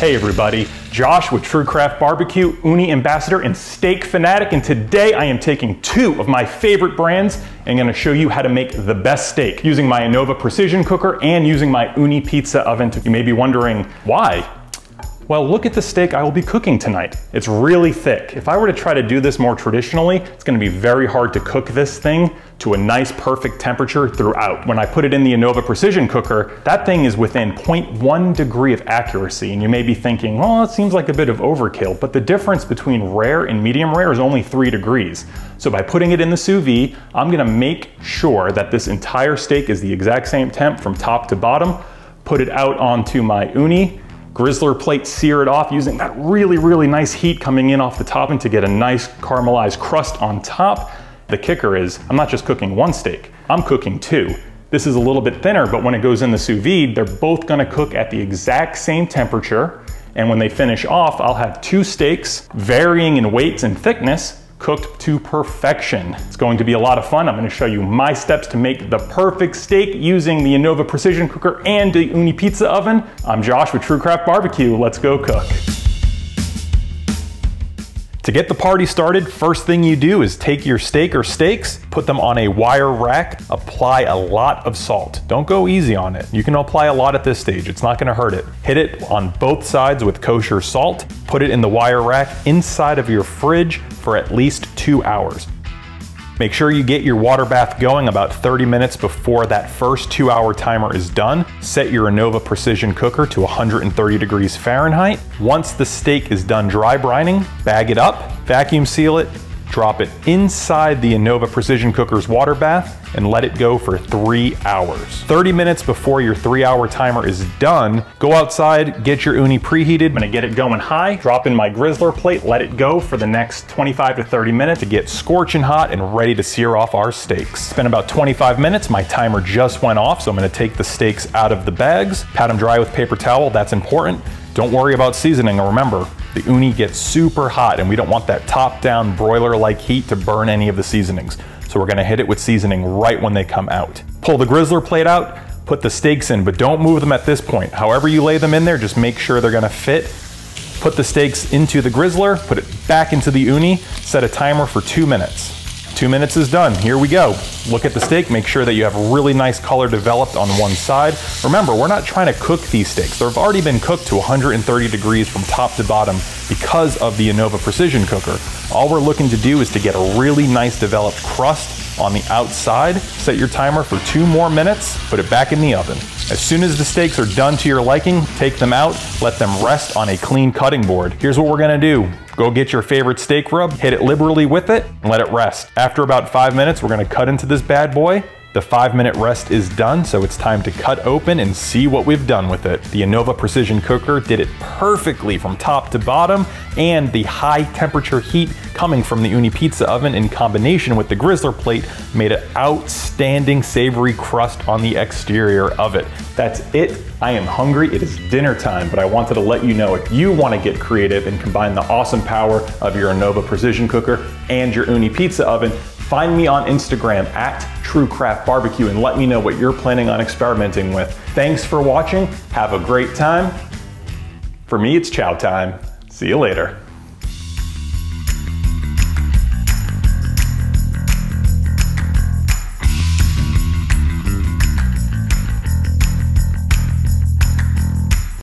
Hey everybody, Josh with TrueCraft Barbecue, Uni Ambassador and Steak Fanatic, and today I am taking two of my favorite brands and going to show you how to make the best steak using my Innova precision cooker and using my Uni pizza oven. You may be wondering, why? Well, look at the steak I will be cooking tonight. It's really thick. If I were to try to do this more traditionally, it's going to be very hard to cook this thing to a nice perfect temperature throughout. When I put it in the Innova precision cooker, that thing is within 0.1 degree of accuracy, and you may be thinking, well, it seems like a bit of overkill, but the difference between rare and medium rare is only 3 degrees. So by putting it in the sous vide, I'm gonna make sure that this entire steak is the exact same temp from top to bottom, put it out onto my Uni, Grizzler plate, sear it off using that really nice heat coming in off the top and to get a nice caramelized crust on top. The kicker is, I'm not just cooking one steak, I'm cooking two. This is a little bit thinner, but when it goes in the sous vide, they're both gonna cook at the exact same temperature. And when they finish off, I'll have two steaks varying in weights and thickness, cooked to perfection. It's going to be a lot of fun. I'm gonna show you my steps to make the perfect steak using the Innova precision cooker and the Uni pizza oven. I'm Josh with TrueCraft Barbecue. Let's go cook. To get the party started, first thing you do is take your steak or steaks, put them on a wire rack, apply a lot of salt. Don't go easy on it. You can apply a lot at this stage, it's not gonna hurt it. Hit it on both sides with kosher salt, put it in the wire rack inside of your fridge for at least 2 hours. Make sure you get your water bath going about 30 minutes before that first 2-hour timer is done. Set your Innova precision cooker to 130 degrees Fahrenheit. Once the steak is done dry brining, bag it up, vacuum seal it, drop it inside the Innova precision cooker's water bath and let it go for 3 hours. 30 minutes before your 3-hour timer is done, go outside, get your Uni preheated. I'm gonna get it going high, drop in my Grizzler plate, let it go for the next 25 to 30 minutes to get scorching hot and ready to sear off our steaks. It's been about 25 minutes, my timer just went off, so I'm gonna take the steaks out of the bags, pat them dry with paper towel, that's important. Don't worry about seasoning, and remember, the Uni gets super hot and we don't want that top-down broiler-like heat to burn any of the seasonings. So we're gonna hit it with seasoning right when they come out. Pull the Grizzler plate out, put the steaks in, but don't move them at this point. However you lay them in there, just make sure they're gonna fit. Put the steaks into the Grizzler, put it back into the Uni, set a timer for 2 minutes. 2 minutes is done, here we go. Look at the steak, make sure that you have really nice color developed on one side. Remember, we're not trying to cook these steaks. They've already been cooked to 130 degrees from top to bottom because of the Innova precision cooker. All we're looking to do is to get a really nice developed crust on the outside. Set your timer for 2 more minutes, put it back in the oven. As soon as the steaks are done to your liking, take them out, let them rest on a clean cutting board. Here's what we're gonna do. Go get your favorite steak rub, hit it liberally with it, and let it rest. After about 5 minutes, we're gonna cut into this bad boy. The 5-minute rest is done, so it's time to cut open and see what we've done with it. The Innova precision cooker did it perfectly from top to bottom, and the high temperature heat coming from the Uni pizza oven in combination with the Grizzler plate made an outstanding savory crust on the exterior of it. That's it. I am hungry, it is dinner time, but I wanted to let you know if you want to get creative and combine the awesome power of your Innova precision cooker and your Uni pizza oven, find me on Instagram at TrueCraft Barbecue and let me know what you're planning on experimenting with. Thanks for watching, have a great time. For me, it's chow time. See you later.